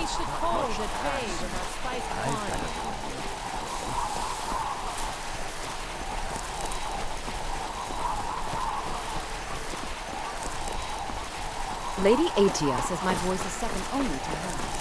Taste the coals at bay with our spiced wine. Lady Atia says my voice is second only to hers.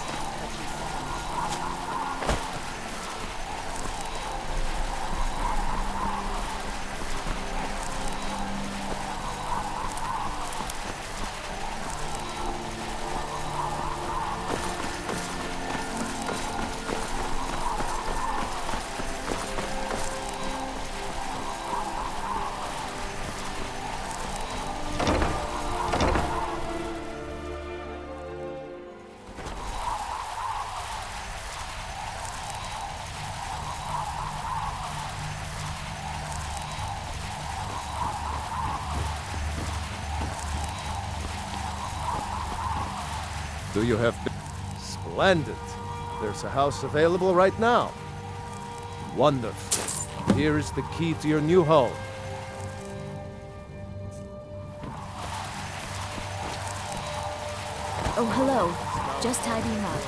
Do you have... Splendid! There's a house available right now. Wonderful. Here is the key to your new home. Oh, hello. Just tidying up.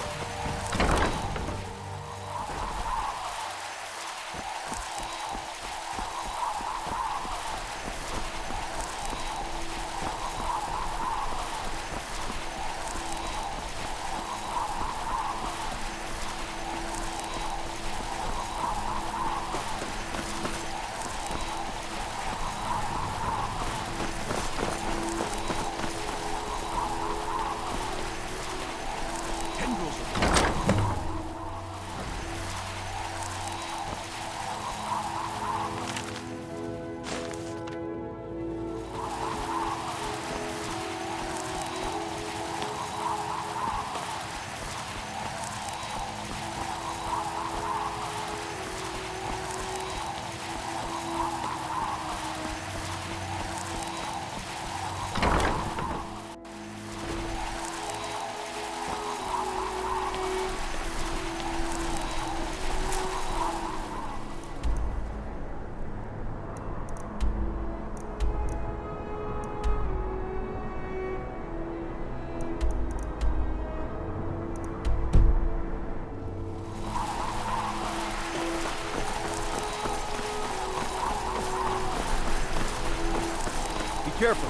Careful.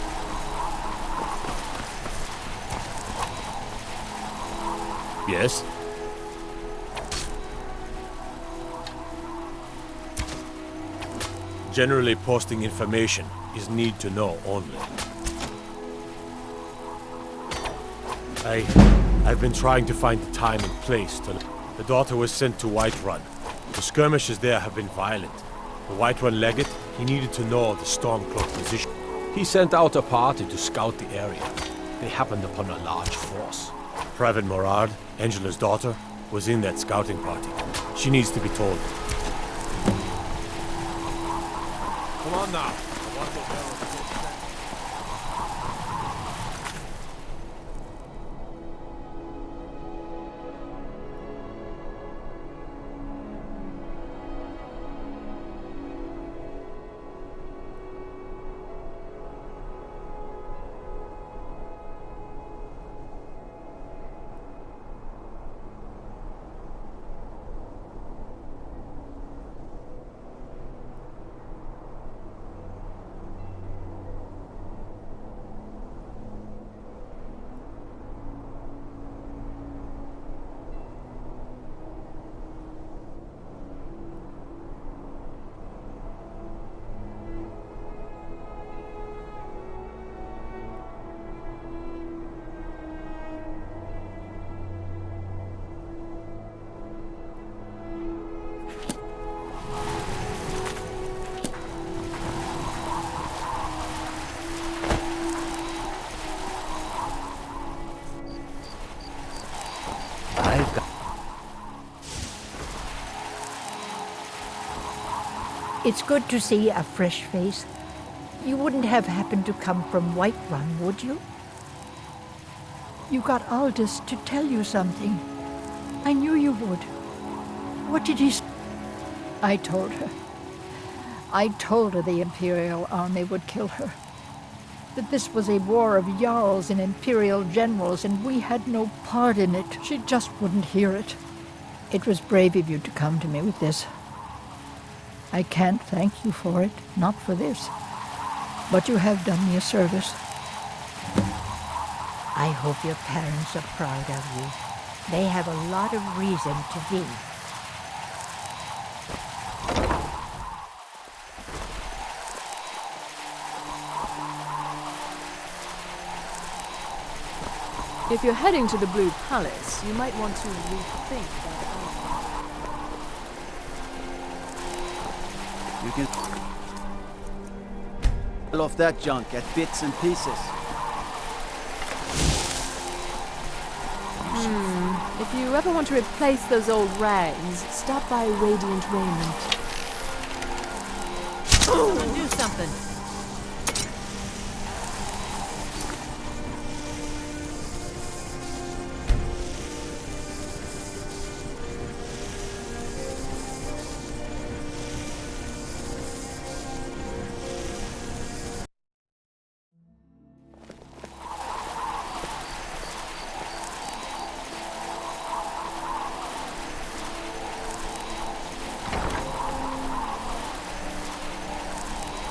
Yes? Generally posting information is need to know only. I've been trying to find the time and place to... The daughter was sent to Whiterun. The skirmishes there have been violent. The Whiterun legate, he needed to know the Stormcloak position. He sent out a party to scout the area. They happened upon a large force. Private Morard, Angela's daughter, was in that scouting party. She needs to be told. Come on now. I want to know. It's good to see a fresh face. You wouldn't have happened to come from Whiterun, would you? You got Aldous to tell you something. I knew you would. What did he say? I told her. I told her the Imperial army would kill her. that this was a war of jarls and imperial generals and we had no part in it. She just wouldn't hear it. It was brave of you to come to me with this. I can't thank you for it, not for this. But you have done me a service. I hope your parents are proud of you. They have a lot of reason to be. If you're heading to the Blue Palace, you might want to rethink that. You can pull off that junk at bits and pieces. If you ever want to replace those old rags, stop by Radiant Raiment. Someone do something.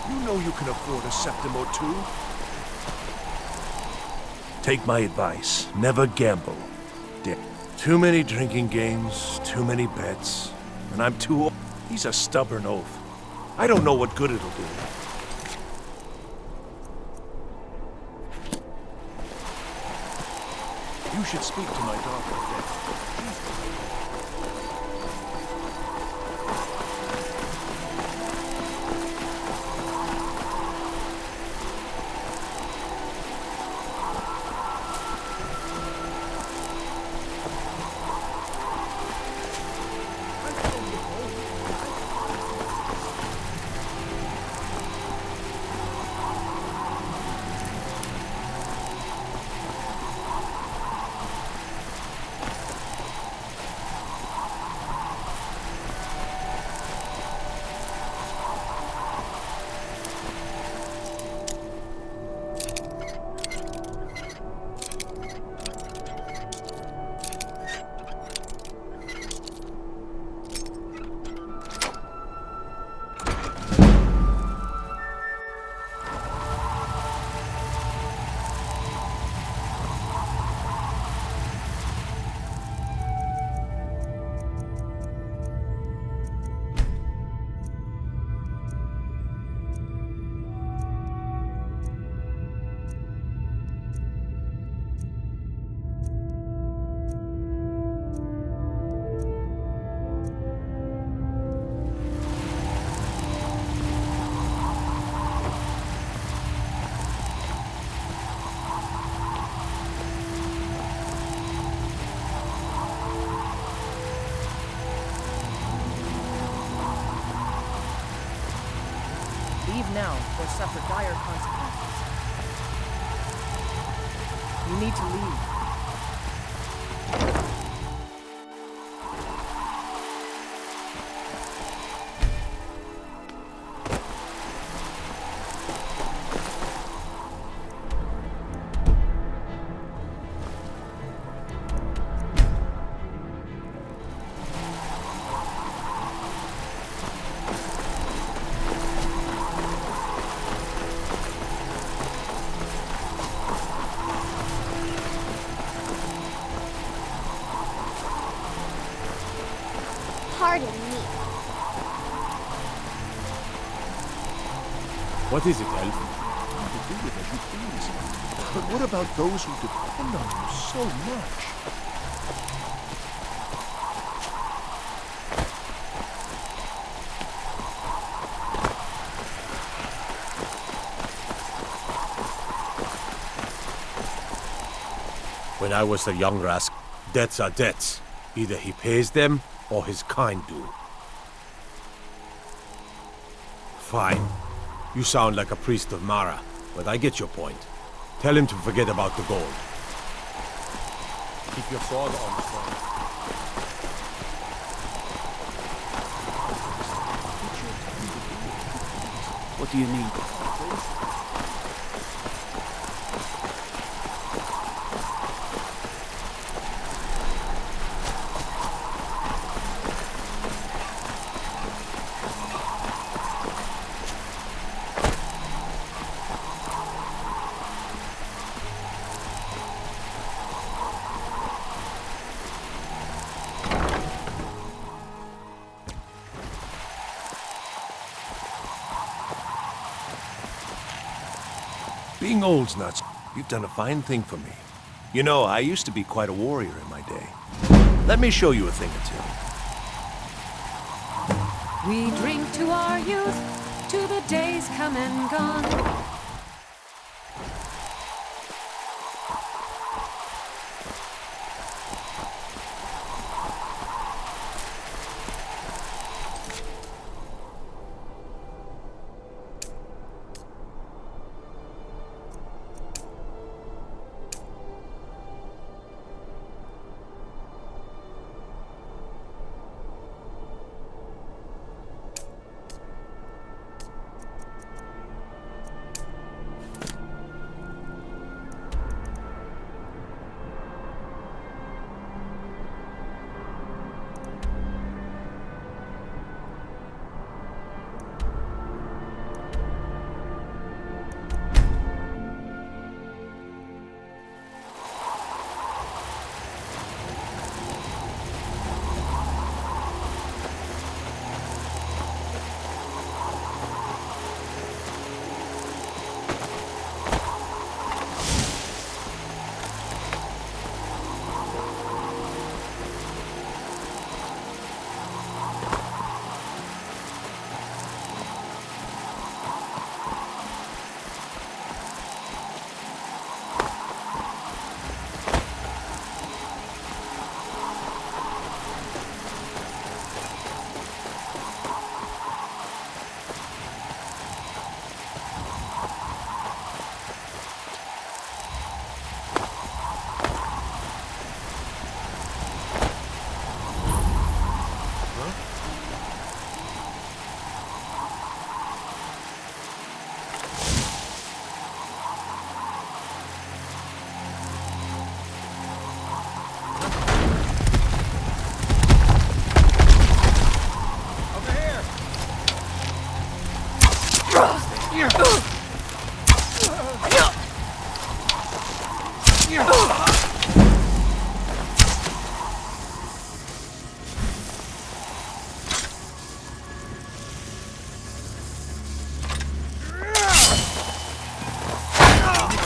You know you can afford a septim or two. Take my advice. Never gamble, Dick. Too many drinking games, too many bets, and I'm too old. He's a stubborn oaf. I don't know what good it'll do. You should speak to my daughter, Dick. Leave now or suffer dire consequences. You need to leave. Pardon me. What is it, Elf? You can do it as you please. But what about those who depend on you so much? When I was a young rascal, debts are debts. Either he pays them, or his kind do. Fine. You sound like a priest of Mara, but I get your point. Tell him to forget about the gold. Keep your sword on, strong. What do you need? Being old's not... You've done a fine thing for me. You know, I used to be quite a warrior in my day. Let me show you a thing or two. We drink to our youth, to the days come and gone.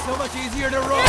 So much easier to roll.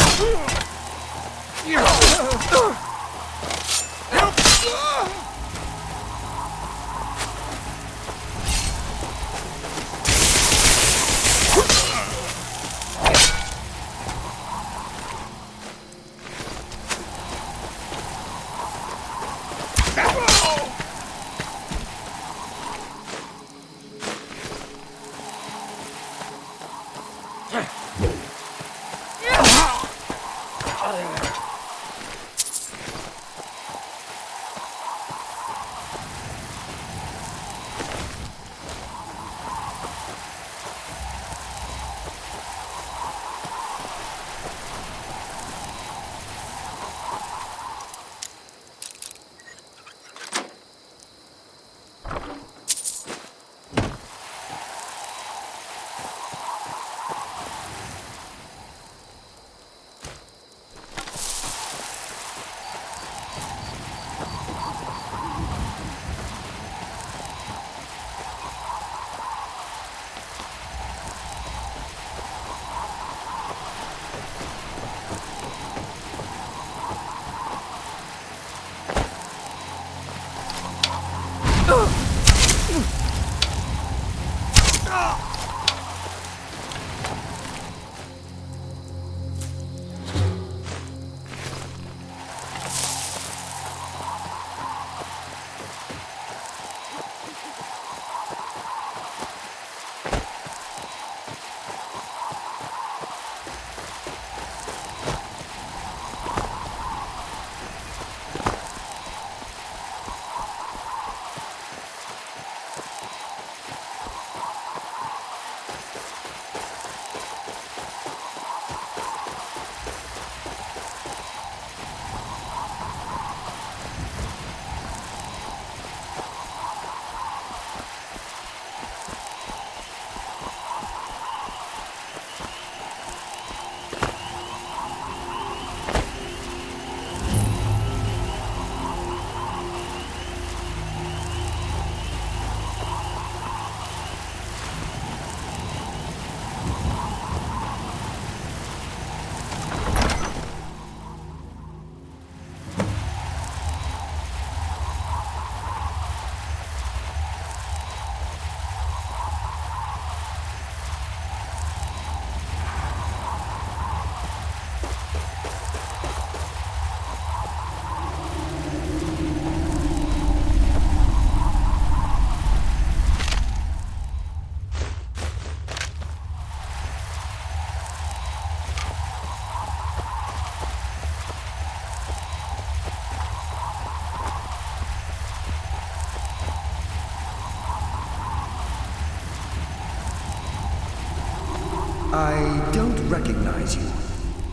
I don't recognize you,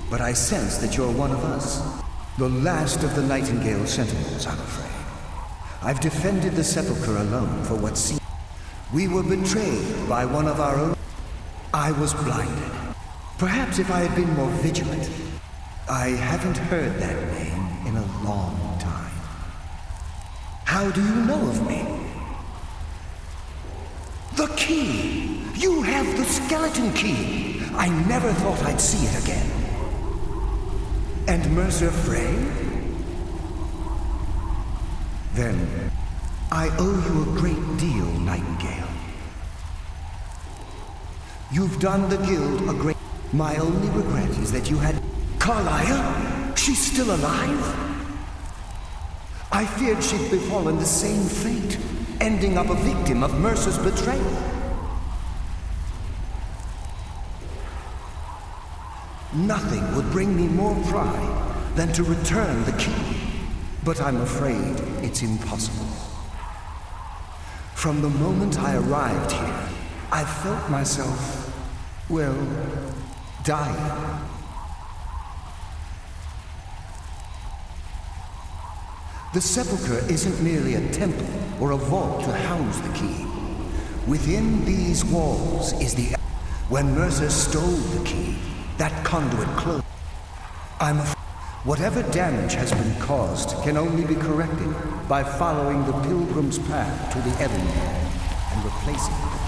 but I sense that you're one of us. The last of the Nightingale Sentinels, I'm afraid. I've defended the Sepulchre alone for what seemed. We were betrayed by one of our own. I was blinded. Perhaps if I had been more vigilant. I haven't heard that name in a long time. How do you know of me? The key! You have the skeleton key! I never thought I'd see it again. And Mercer Frey? Then, I owe you a great deal, Nightingale. You've done the Guild a great... My only regret is that you had... Carlisle? She's still alive? I feared she'd befallen the same fate, ending up a victim of Mercer's betrayal. Nothing would bring me more pride than to return the key, but I'm afraid it's impossible. From the moment I arrived here, I felt myself, well, dying. The Sepulchre isn't merely a temple or a vault to house the key. Within these walls is the... When Mercer stole the key, that conduit closed. I'm afraid whatever damage has been caused can only be corrected by following the pilgrim's path to the Evermore and replacing the key.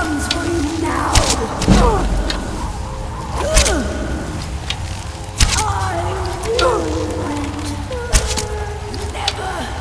comes for you now. I will never.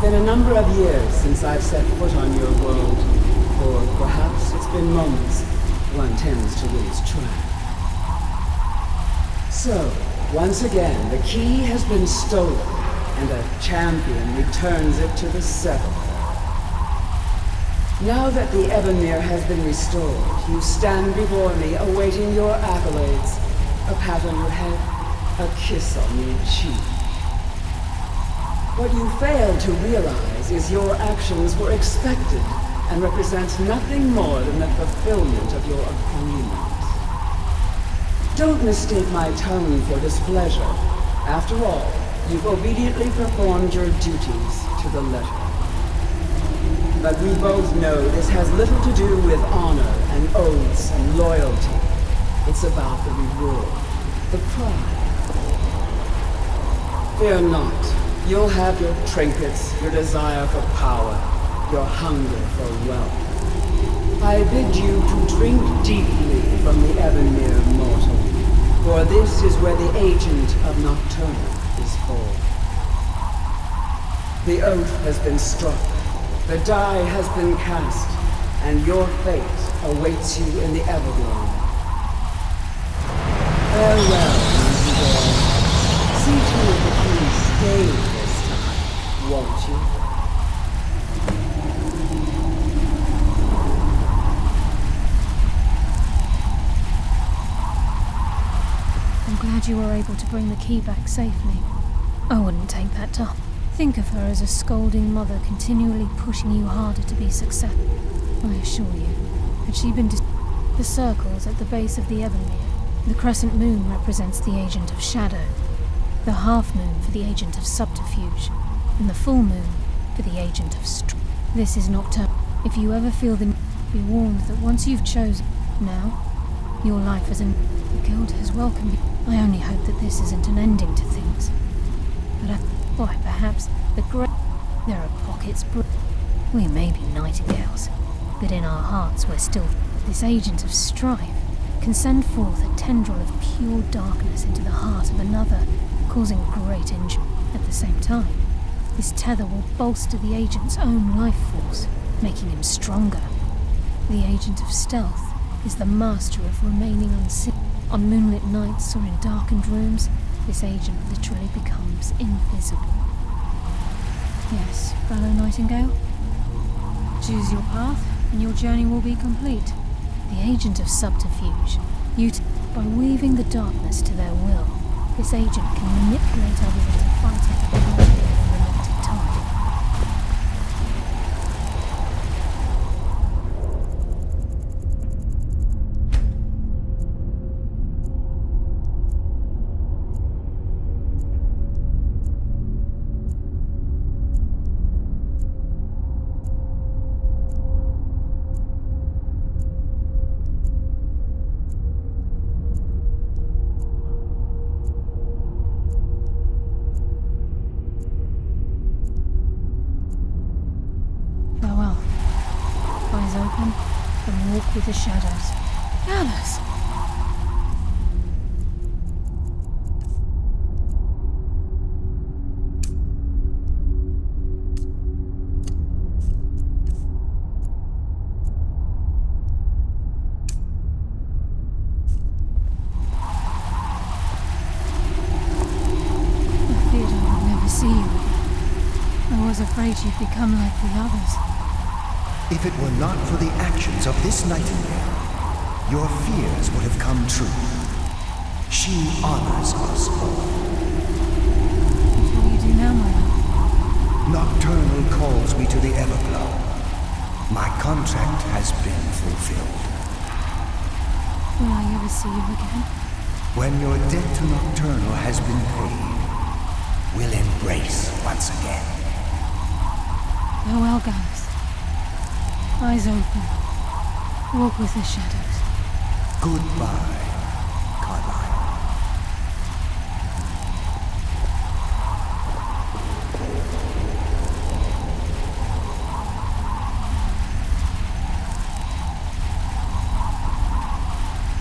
been a number of years since I've set foot on your world. Or perhaps it's been moments. One tends to lose track. So, once again, the key has been stolen, and a champion returns it to the sepulchre. Now that the Ebonmere has been restored, you stand before me awaiting your accolades. A pat on your head, a kiss on your cheek. What you fail to realize is your actions were expected and represents nothing more than the fulfillment of your agreement. Don't mistake my tone for displeasure. After all, you've obediently performed your duties to the letter. But we both know this has little to do with honor and oaths and loyalty. It's about the reward, the prize. Fear not. You'll have your trinkets, your desire for power, your hunger for wealth. I bid you to drink deeply from the Evermere mortal, for this is where the agent of Nocturnal is born. The oath has been struck, the die has been cast, and your fate awaits you in the Everglow. Farewell, Nightingale. See to it that you stay this time, won't you? I'm glad you were able to bring the key back safely. I wouldn't take that tough. Think of her as a scolding mother continually pushing you harder to be successful. I assure you, had she been the circles at the base of the Evermere, the crescent moon represents the agent of shadow, the half moon for the agent of subterfuge, and the full moon for the agent of strength. This is Nocturnal. If you ever feel the need, be warned that once you've chosen, now, your life as the guild has welcomed you. I only hope that this isn't an ending to things. But why, perhaps there are pockets. We may be nightingales, but in our hearts we're still. This agent of strife can send forth a tendril of pure darkness into the heart of another, causing great injury. At the same time, this tether will bolster the agent's own life force, making him stronger. The agent of stealth is the master of remaining unseen. On moonlit nights or in darkened rooms, this agent literally becomes invisible. Yes, fellow Nightingale? Choose your path, and your journey will be complete. The agent of subterfuge, by weaving the darkness to their will, this agent can manipulate others into fighting for a limited time. And walk with the shadows. Alice! I feared I would never see you again. I was afraid you'd become like the others. If it were not for the actions of this nightingale, your fears would have come true. She honors us all. What will you do now, my love? Nocturnal calls me to the Everglow. My contract has been fulfilled. Will I ever see you again? When your debt to Nocturnal has been paid, we'll embrace once again. Farewell, Gallus. Eyes open. Walk with the shadows. Goodbye, Carlyle.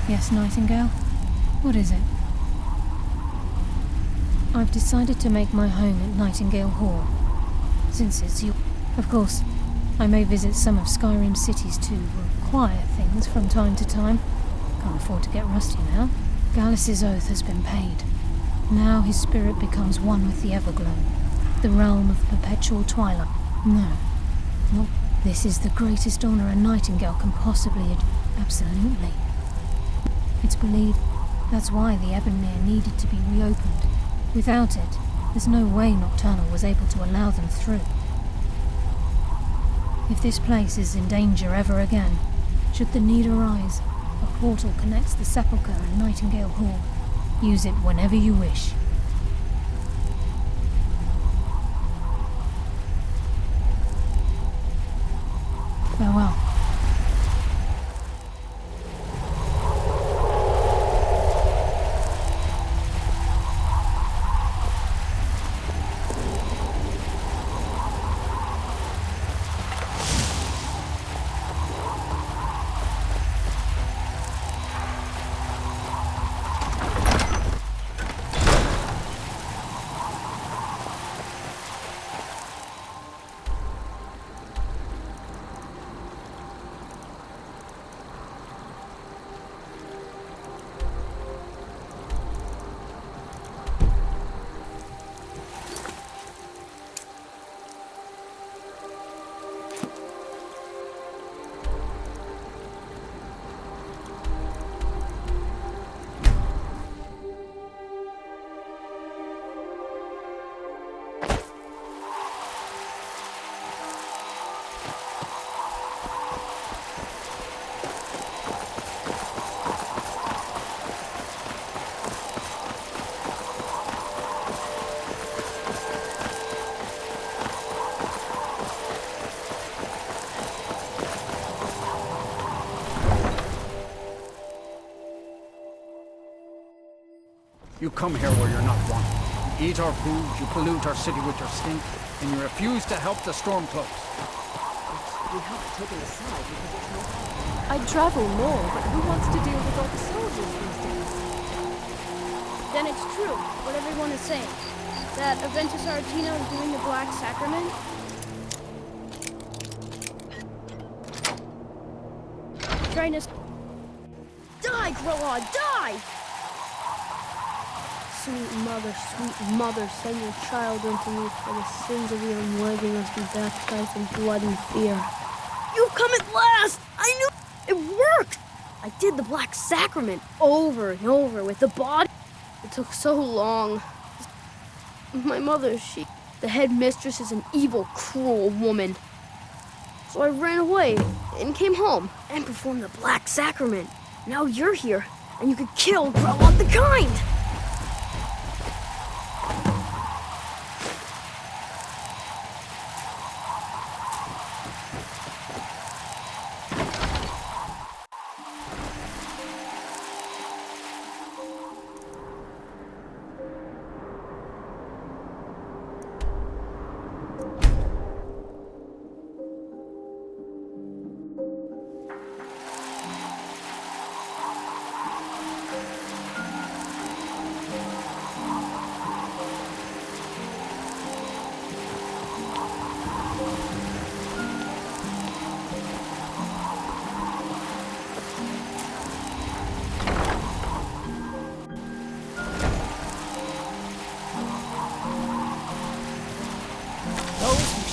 Yes, Nightingale? What is it? I've decided to make my home at Nightingale Hall, since it's your... Of course, I may visit some of Skyrim's cities to acquire things from time to time. Can't afford to get rusty now. Gallus's oath has been paid. Now his spirit becomes one with the Everglow, the realm of perpetual twilight. No, not. This is the greatest honor a nightingale can possibly Absolutely. It's believed that's why the Evermere needed to be reopened. Without it, there's no way Nocturnal was able to allow them through. If this place is in danger ever again, should the need arise, a portal connects the Sepulchre and Nightingale Hall. Use it whenever you wish. Farewell. You come here where you're not wanted. You eat our food, you pollute our city with your stink, and you refuse to help the Stormcloaks. We haven't taken a side because it's no fun. I'd travel more, but who wants to deal with all the soldiers these days? Then it's true, what everyone is saying. That Aventus Aretino is doing the Black Sacrament. Trying to... Die, Groa, die! Sweet mother, send your child unto me, for the sins of the unworthy must be baptized in blood and fear. You've come at last! I knew it worked! I did the Black Sacrament over and over with the body. It took so long. My mother, the headmistress is an evil, cruel woman. So I ran away and came home and performed the Black Sacrament. Now you're here, and you could kill Grelot the Kind!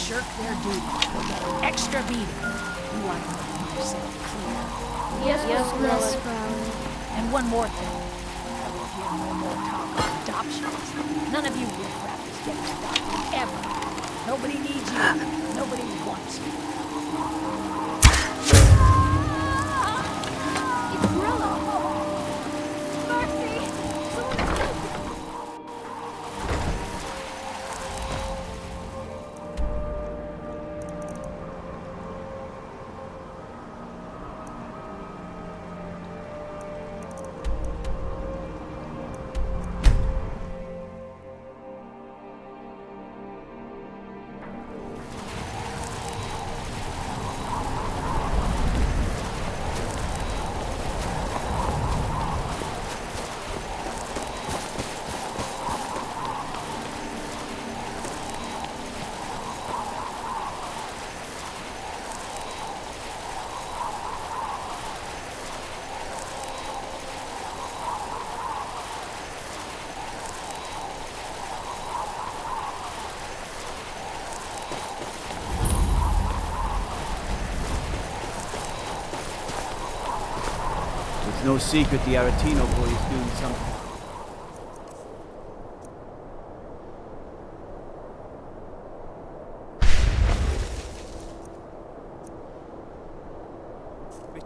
Shirk their duty will get an extra beating. You want to make yourself clear. Yes, Crown. And one more thing. I will hear no more talk of adoptions. None of you riffraff is getting adopted, ever. Nobody needs you. Nobody wants you. It's Grelot! Mercy! Someone help! It's no secret the Aretino boy is doing something.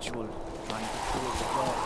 ritual trying to kill the god.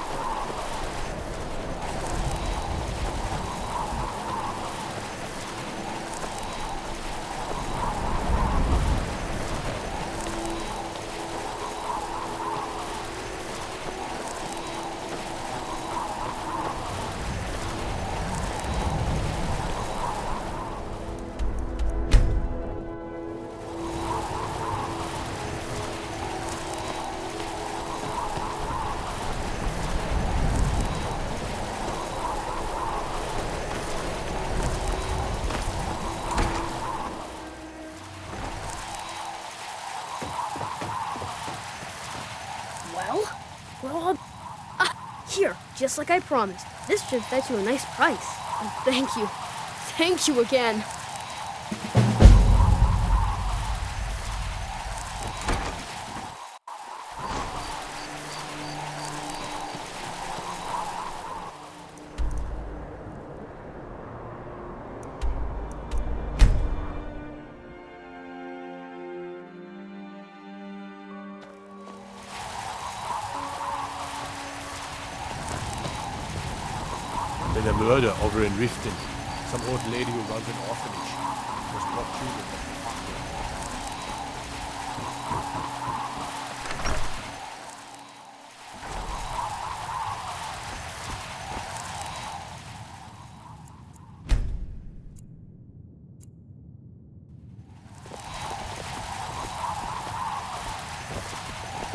Well, we're all... here, just like I promised. This should fetch you a nice price. And thank you. Thank you again. Been a murder over in Riften. Some old lady who runs an orphanage. Just brought children from the hospital.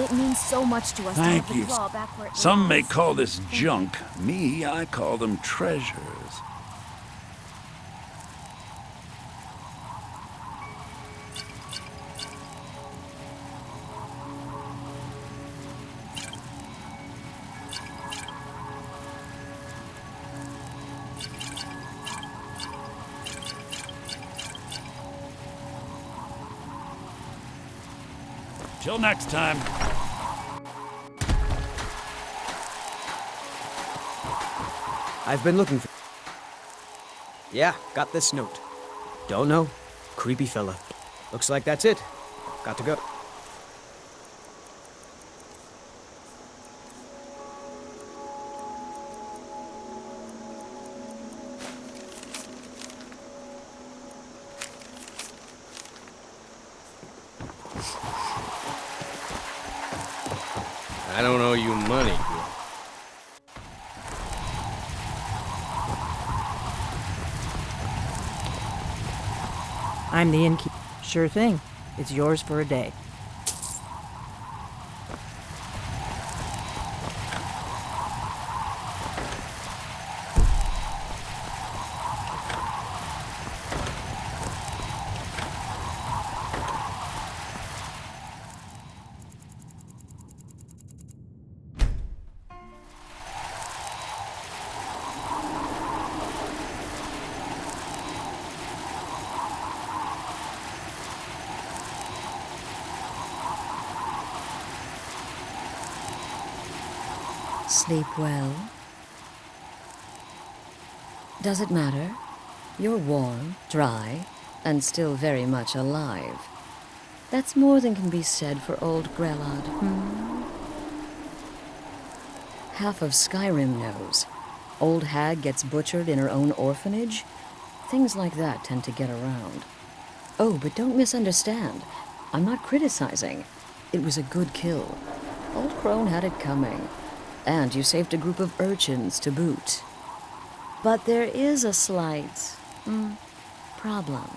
It means so much to us to Thank have the you. claw back where it Some may belongs. call this junk. Me, I call them treasures. Till next time. I've been looking for... Yeah, got this note. Don't know. Creepy fella. Looks like that's it. Got to go. I don't owe you money, girl. I'm the innkeeper. Sure thing. It's yours for a day. Sleep well? Does it matter? You're warm, dry, and still very much alive. That's more than can be said for old Grelod, Half of Skyrim knows. Old hag gets butchered in her own orphanage. Things like that tend to get around. Oh, but don't misunderstand. I'm not criticizing. It was a good kill. Old Crone had it coming. And you saved a group of urchins to boot. But there is a slight problem.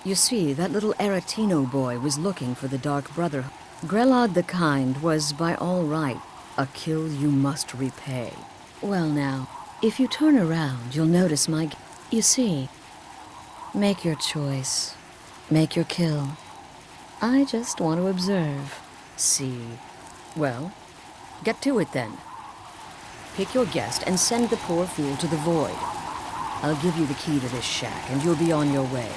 You see, that little Aretino boy was looking for the Dark Brotherhood. Grelod the Kind was, by all right, a kill you must repay. Well now, if you turn around, you'll notice my... You see, make your choice. Make your kill. I just want to observe. See. Well, get to it then. Pick your guest and send the poor fool to the void. I'll give you the key to this shack and you'll be on your way.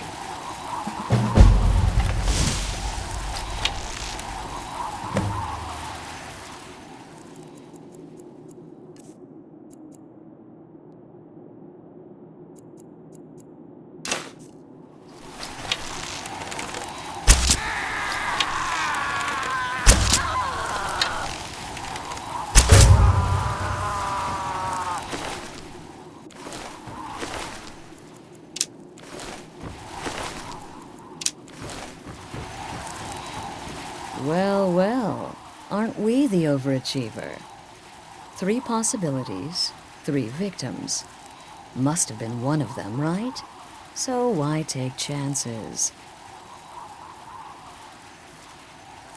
Well, well, aren't we the overachiever? 3 possibilities, 3 victims. Must have been one of them, right? So why take chances?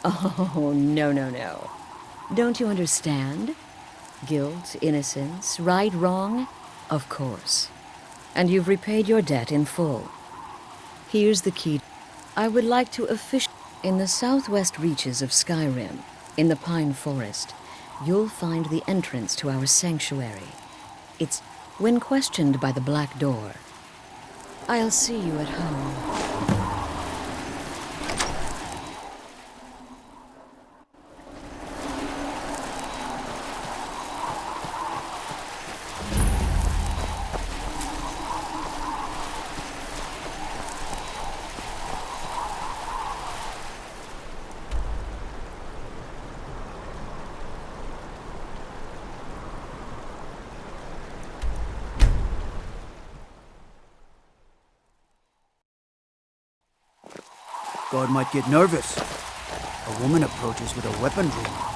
Oh, no, no, no. Don't you understand? Guilt, innocence, right, wrong? Of course. And you've repaid your debt in full. Here's the key. I would like to officially... In the southwest reaches of Skyrim, in the Pine Forest, you'll find the entrance to our sanctuary. It's when questioned by the Black Door. I'll see you at home. God might get nervous. A woman approaches with a weapon drawn.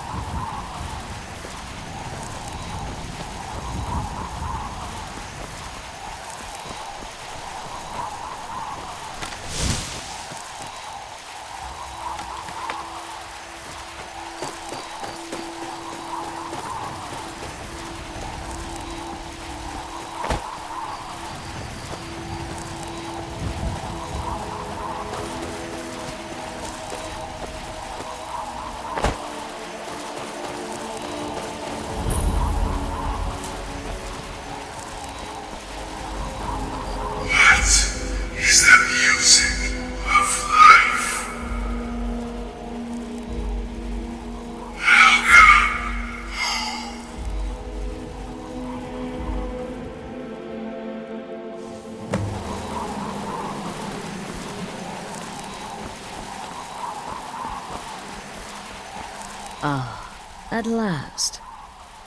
Ah, at last.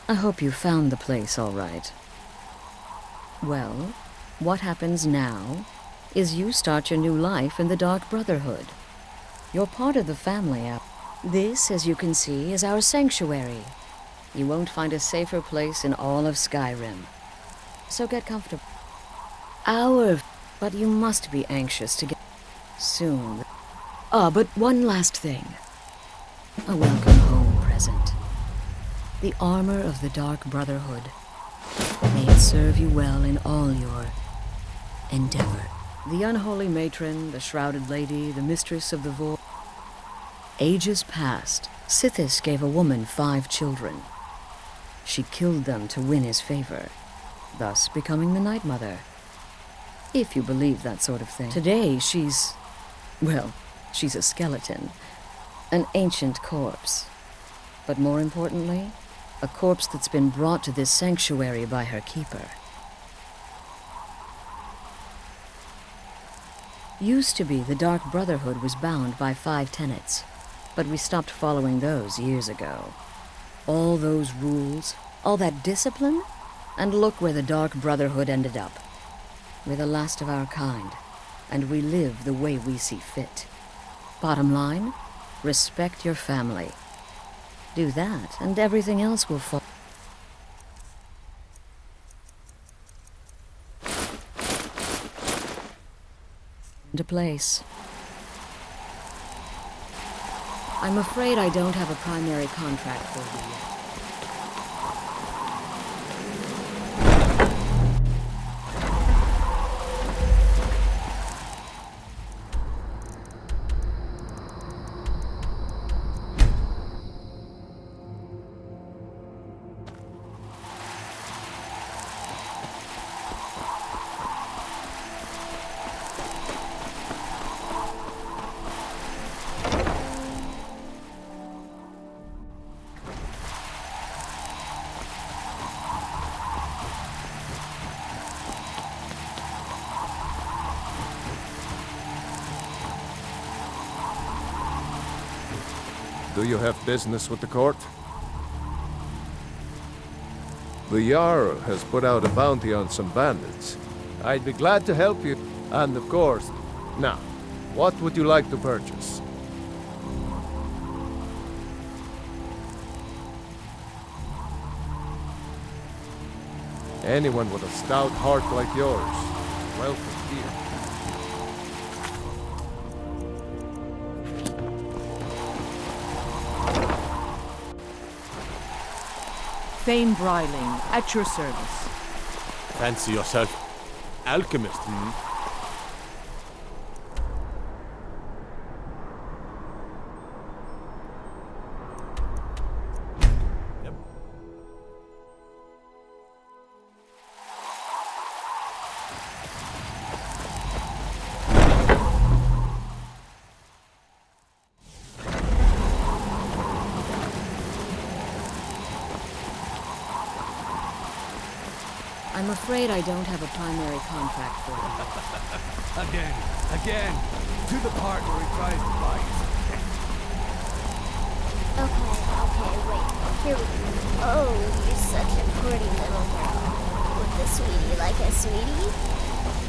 I hope you found the place all right. Well, what happens now is you start your new life in the Dark Brotherhood. You're part of the family. This, as you can see, is our sanctuary. You won't find a safer place in all of Skyrim. So get comfortable. But you must be anxious to get soon. But one last thing. A welcome home present. The armor of the Dark Brotherhood. May it serve you well in all your endeavor. The unholy matron, the shrouded lady, the mistress of the void. Ages past, Sithis gave a woman 5 children. She killed them to win his favor, thus becoming the Night Mother. If you believe that sort of thing. Today, she's a skeleton. An ancient corpse. But more importantly, a corpse that's been brought to this sanctuary by her keeper. Used to be, the Dark Brotherhood was bound by 5 tenets, but we stopped following those years ago. All those rules, all that discipline, and look where the Dark Brotherhood ended up. We're the last of our kind, and we live the way we see fit. Bottom line, respect your family. Do that, and everything else will fall into place. I'm afraid I don't have a primary contract for you yet. Do you have business with the court? The Jarl has put out a bounty on some bandits. I'd be glad to help you. And of course, now, what would you like to purchase? Anyone with a stout heart like yours, welcome here. Thane Bryling, at your service. Fancy yourself alchemist, hmm? I'm afraid I don't have a primary contract for you. Again, to the part where he tries to buy you. Okay, wait. Here we go. Oh, you're such a pretty little girl. With a sweetie like a sweetie?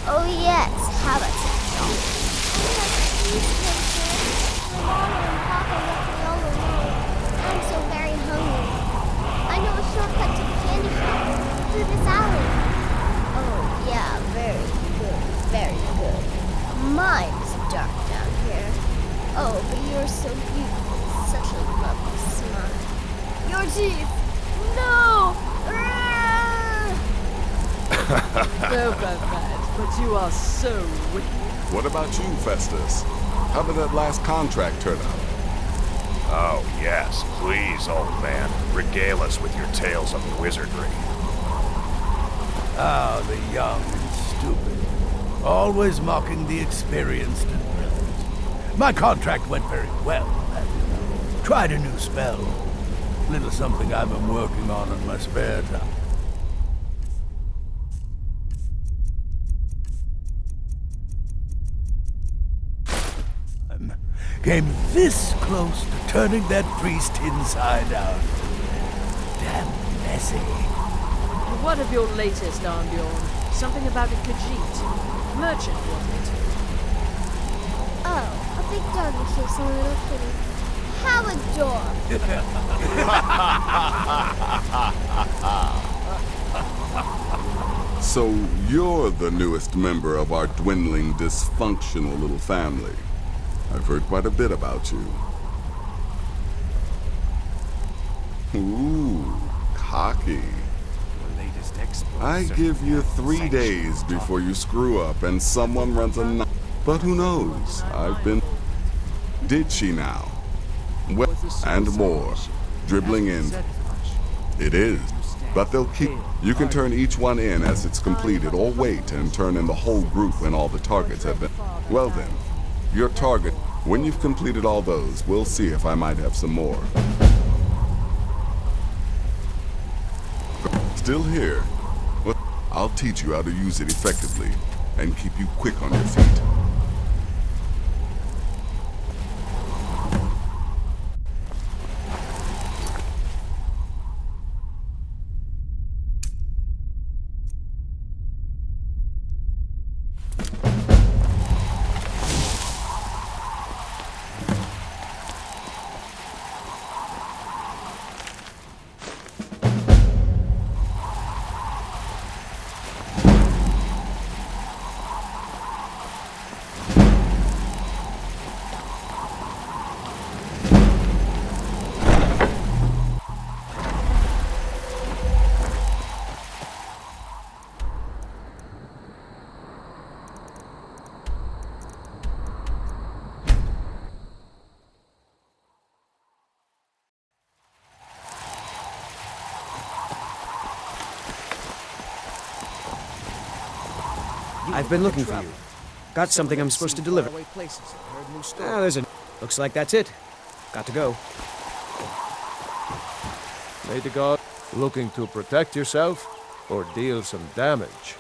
Oh yes, how about that? Oh yes, please, Princess. My mama and Papa left me all alone. I'm so very hungry. I know a shortcut to the candy shop through this alley. Oh yeah, very good, very good. Mine's dark down here. Oh, but you're so beautiful. Such a lovely smile. Your teeth! No! So bad, but you are so wicked. What about you, Festus? How did that last contract turn out? Oh, yes, please, old man. Regale us with your tales of wizardry. Ah, the young and stupid. Always mocking the experienced and brilliant. My contract went very well, as you know. Tried a new spell. Little something I've been working on in my spare time. Came this close to turning that priest inside out. Damn messy. And what of your latest, Armbjorn? Something about a Khajiit. Merchant, wasn't it? Oh, a big doggy chasing a little kitty. How adorable. So you're the newest member of our dwindling, dysfunctional little family. I've heard quite a bit about you. Ooh, cocky. I give you 3 days before you screw up and someone runs a knife. But who knows? I've been... Did she now? Well, and more. Dribbling in. It is. But they'll keep... You can turn each one in as it's completed, or wait and turn in the whole group when all the targets have been... Well then, your target... When you've completed all those, we'll see if I might have some more. Still here? Well, I'll teach you how to use it effectively, and keep you quick on your feet. I've been looking for you. Got something I'm supposed to deliver. There's a... Looks like that's it. Got to go. May the god... Looking to protect yourself or deal some damage?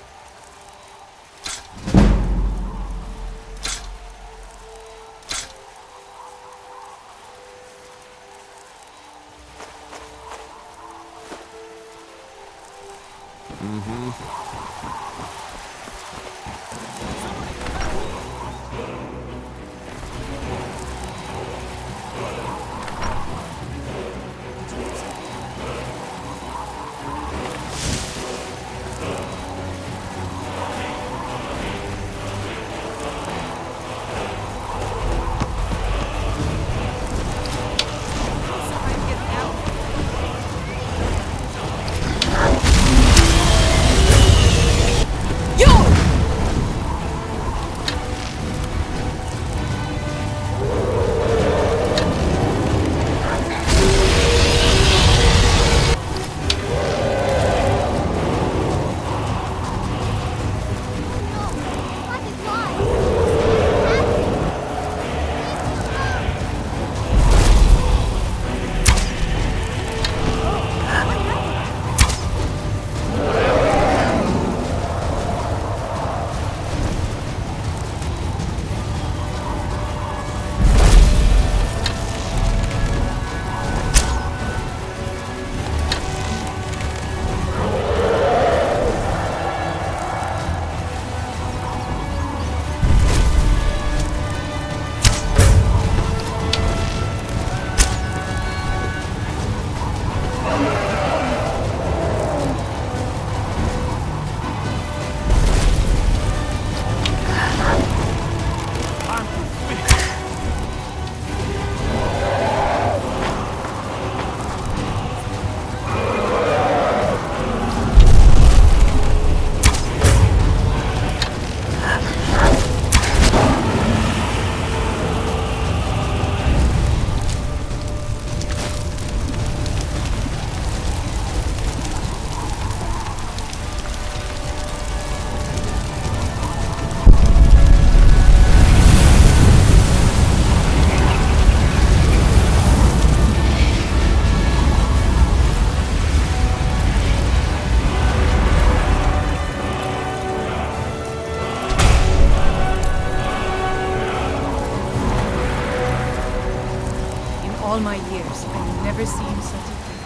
all my years, I've never seen such a thing.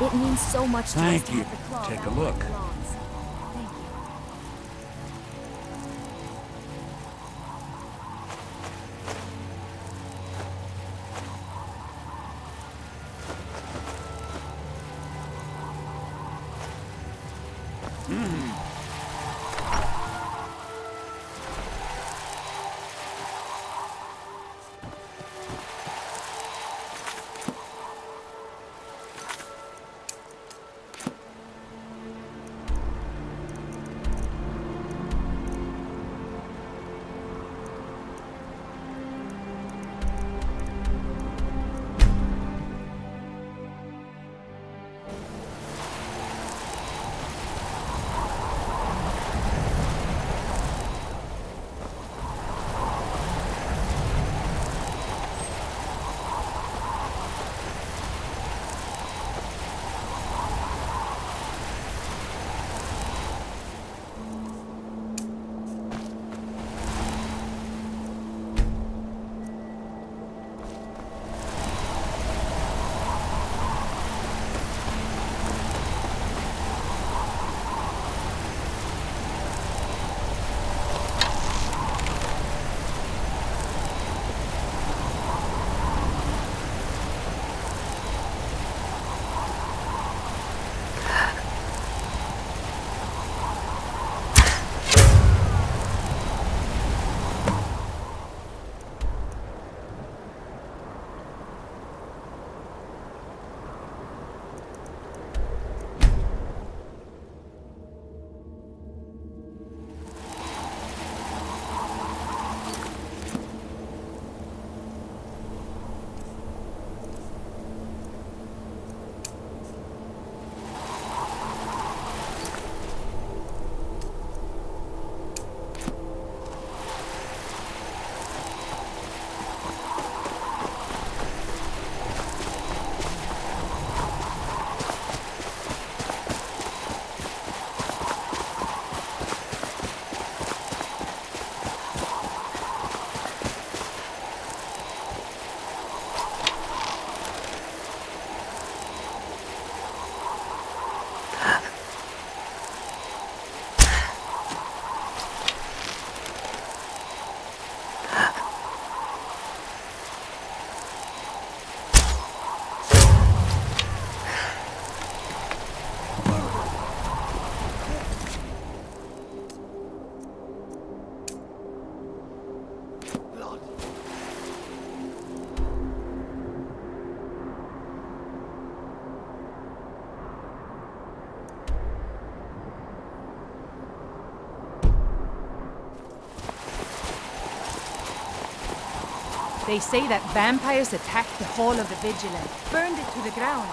It means so much to us Thank to you. have the claw Take a around where it look. belongs. Thank you. They say that vampires attacked the Hall of the Vigilant, burned it to the ground,